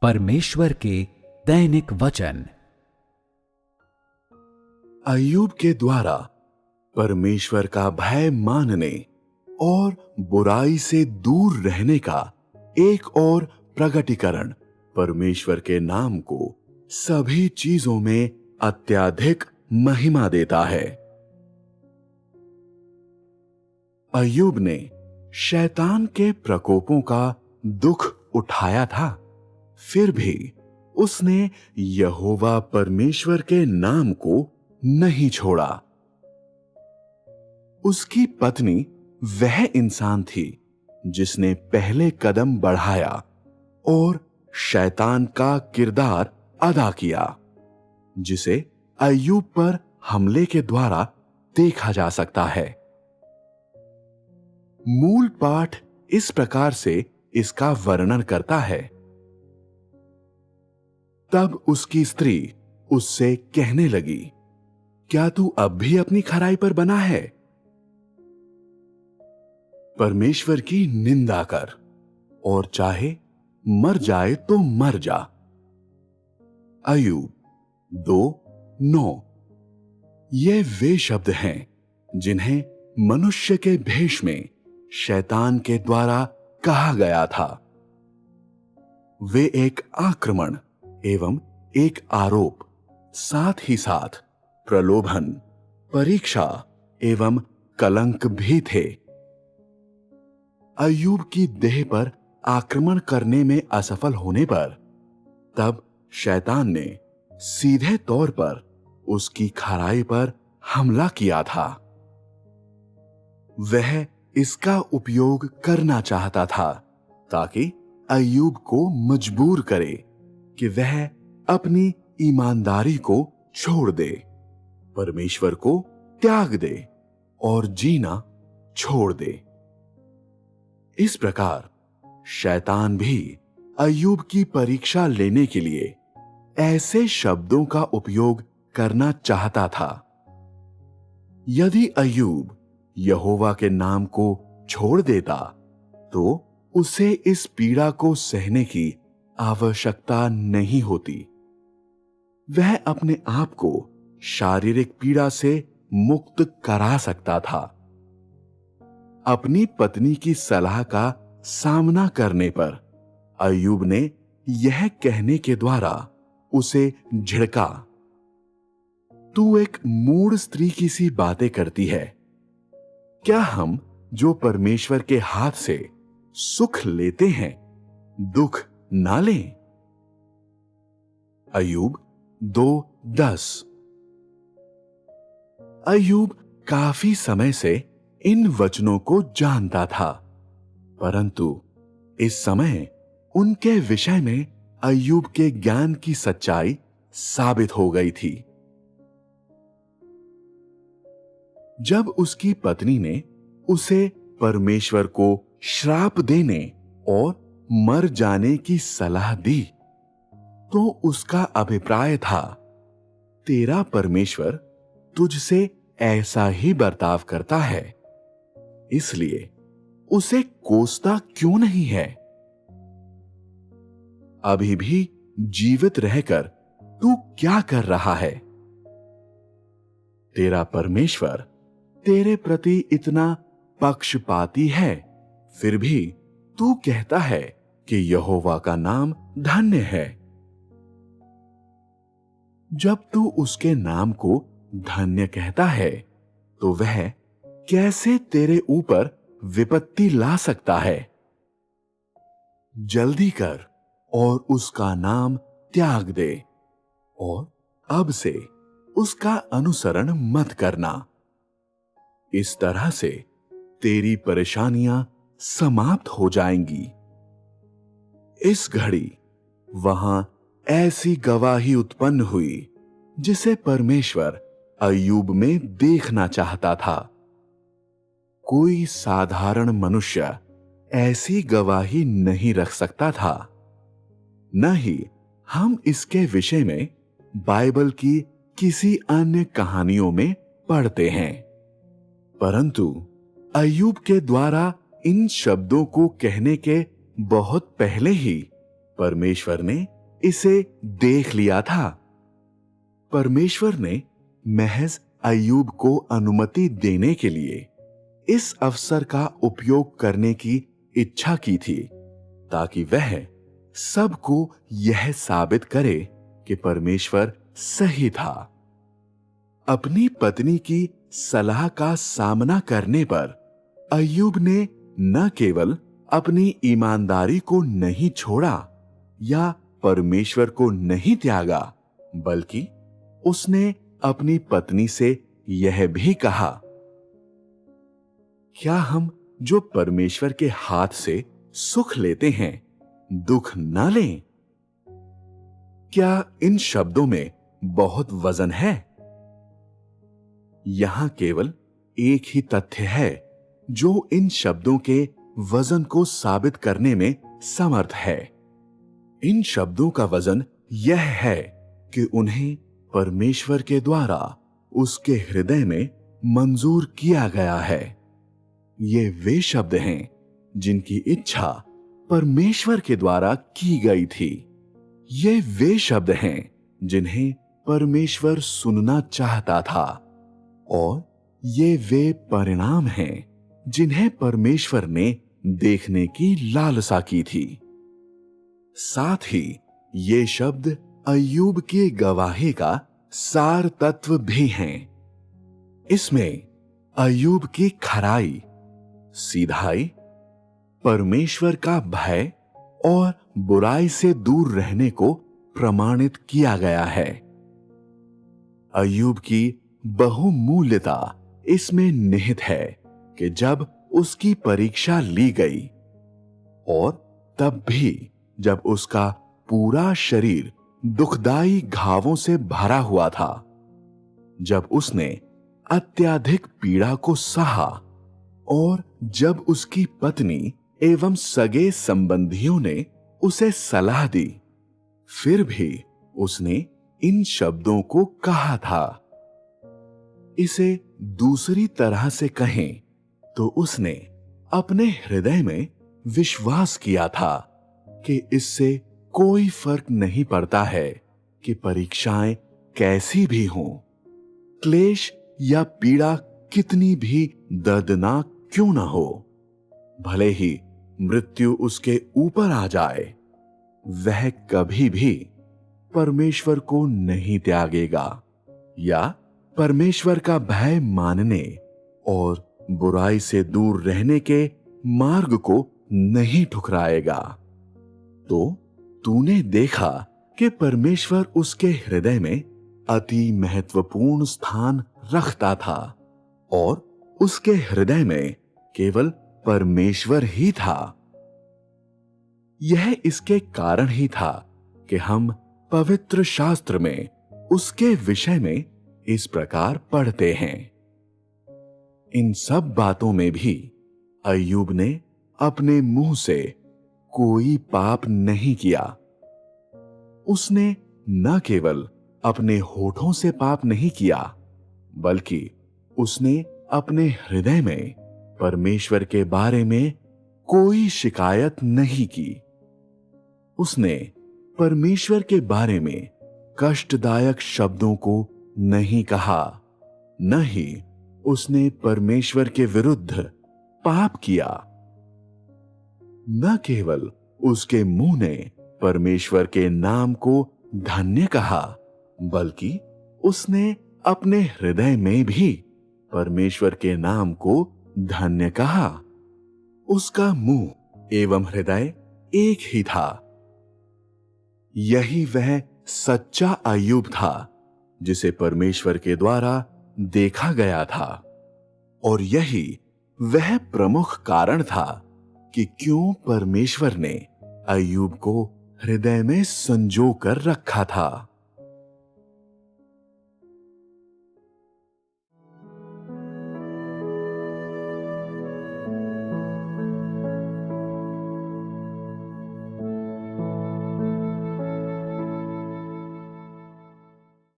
परमेश्वर के दैनिक वचन। अय्यूब के द्वारा परमेश्वर का भय मानने और बुराई से दूर रहने का एक और प्रकटीकरण परमेश्वर के नाम को सभी चीजों में अत्यधिक महिमा देता है। अय्यूब ने शैतान के प्रकोपों का दुख उठाया था, फिर भी उसने यहोवा परमेश्वर के नाम को नहीं छोड़ा। उसकी पत्नी वह इंसान थी जिसने पहले कदम बढ़ाया और शैतान का किरदार अदा किया, जिसे अय्यूब पर हमले के द्वारा देखा जा सकता है। मूल पाठ इस प्रकार से इसका वर्णन करता है। तब उसकी स्त्री उससे कहने लगी, क्या तू अब भी अपनी खराई पर बना है? परमेश्वर की निंदा कर और चाहे मर जाए तो मर जा। अय्यूब 2:9। ये वे शब्द हैं जिन्हें मनुष्य के भेष में शैतान के द्वारा कहा गया था। वे एक आक्रमण एवं एक आरोप, साथ ही साथ प्रलोभन, परीक्षा एवं कलंक भी थे। अय्यूब की देह पर आक्रमण करने में असफल होने पर तब शैतान ने सीधे तौर पर उसकी खराई पर हमला किया था। वह इसका उपयोग करना चाहता था ताकि अय्यूब को मजबूर करे कि वह अपनी ईमानदारी को छोड़ दे, परमेश्वर को त्याग दे और जीना छोड़ दे। इस प्रकार शैतान भी अय्यूब की परीक्षा लेने के लिए ऐसे शब्दों का उपयोग करना चाहता था। यदि अय्यूब यहोवा के नाम को छोड़ देता तो उसे इस पीड़ा को सहने की आवश्यकता नहीं होती। वह अपने आप को शारीरिक पीड़ा से मुक्त करा सकता था। अपनी पत्नी की सलाह का सामना करने पर अय्यूब ने यह कहने के द्वारा उसे झिड़का, तू एक मूढ़ स्त्री की सी बातें करती है। क्या हम जो परमेश्वर के हाथ से सुख लेते हैं दुख ना लें? अय्यूब 2:10। अय्यूब काफी समय से इन वचनों को जानता था, परंतु इस समय उनके विषय में अय्यूब के ज्ञान की सच्चाई साबित हो गई थी। जब उसकी पत्नी ने उसे परमेश्वर को श्राप देने और मर जाने की सलाह दी, तो उसका अभिप्राय था, तेरा परमेश्वर तुझसे ऐसा ही बर्ताव करता है, इसलिए उसे कोसता क्यों नहीं है? अभी भी जीवित रहकर तू क्या कर रहा है? तेरा परमेश्वर तेरे प्रति इतना पक्षपाती है, फिर भी तू कहता है कि यहोवा का नाम धन्य है। जब तू उसके नाम को धन्य कहता है तो वह कैसे तेरे ऊपर विपत्ति ला सकता है? जल्दी कर और उसका नाम त्याग दे और अब से उसका अनुसरण मत करना। इस तरह से तेरी परेशानियां समाप्त हो जाएंगी। इस घड़ी वहां ऐसी गवाही उत्पन्न हुई जिसे परमेश्वर अय्यूब में देखना चाहता था। कोई साधारण मनुष्य ऐसी गवाही नहीं रख सकता था। न ही हम इसके विषय में बाइबल की किसी अन्य कहानियों में पढ़ते हैं, परंतु अय्यूब के द्वारा इन शब्दों को कहने के बहुत पहले ही परमेश्वर ने इसे देख लिया था। परमेश्वर ने महज अय्यूब को अनुमति देने के लिए इस अवसर का उपयोग करने की इच्छा की थी, ताकि वह सबको यह साबित करे कि परमेश्वर सही था। अपनी पत्नी की सलाह का सामना करने पर अय्यूब ने न केवल अपनी ईमानदारी को नहीं छोड़ा या परमेश्वर को नहीं त्यागा, बल्कि उसने अपनी पत्नी से यह भी कहा, क्या हम जो परमेश्वर के हाथ से सुख लेते हैं दुख न लें? क्या इन शब्दों में बहुत वजन है? यहां केवल एक ही तथ्य है जो इन शब्दों के वजन को साबित करने में समर्थ है। इन शब्दों का वजन यह है कि उन्हें परमेश्वर के द्वारा उसके हृदय में मंजूर किया गया है। ये वे शब्द हैं जिनकी इच्छा परमेश्वर के द्वारा की गई थी। ये वे शब्द हैं जिन्हें परमेश्वर सुनना चाहता था, और ये वे परिणाम हैं जिन्हें परमेश्वर ने देखने की लालसा की थी। साथ ही ये शब्द अय्यूब की गवाही का सार तत्व भी हैं। इसमें अय्यूब की खराई, सीधाई, परमेश्वर का भय और बुराई से दूर रहने को प्रमाणित किया गया है। अय्यूब की बहुमूल्यता इसमें निहित है कि जब उसकी परीक्षा ली गई, और तब भी जब उसका पूरा शरीर दुखदाई घावों से भरा हुआ था, जब उसने अत्यधिक पीड़ा को सहा, और जब उसकी पत्नी एवं सगे संबंधियों ने उसे सलाह दी, फिर भी उसने इन शब्दों को कहा था। इसे दूसरी तरह से कहें तो उसने अपने हृदय में विश्वास किया था कि इससे कोई फर्क नहीं पड़ता है कि परीक्षाएं कैसी भी हों, क्लेश या पीड़ा कितनी भी दर्दनाक क्यों ना हो, भले ही मृत्यु उसके ऊपर आ जाए, वह कभी भी परमेश्वर को नहीं त्यागेगा या परमेश्वर का भय मानने और बुराई से दूर रहने के मार्ग को नहीं ठुकराएगा। तो तूने देखा कि परमेश्वर उसके हृदय में अति महत्वपूर्ण स्थान रखता था, और उसके हृदय में केवल परमेश्वर ही था। यह इसके कारण ही था कि हम पवित्र शास्त्र में उसके विषय में इस प्रकार पढ़ते हैं। इन सब बातों में भी अय्यूब ने अपने मुंह से कोई पाप नहीं किया। उसने न केवल अपने होठों से पाप नहीं किया, बल्कि उसने अपने हृदय में परमेश्वर के बारे में कोई शिकायत नहीं की। उसने परमेश्वर के बारे में कष्टदायक शब्दों को नहीं कहा, न ही उसने परमेश्वर के विरुद्ध पाप किया। न केवल उसके मुंह ने परमेश्वर के नाम को धन्य कहा, बल्कि उसने अपने हृदय में भी परमेश्वर के नाम को धन्य कहा। उसका मुंह एवं हृदय एक ही था। यही वह सच्चा अय्यूब था जिसे परमेश्वर के द्वारा देखा गया था, और यही वह प्रमुख कारण था कि क्यों परमेश्वर ने अय्यूब को हृदय में संजो कर रखा था।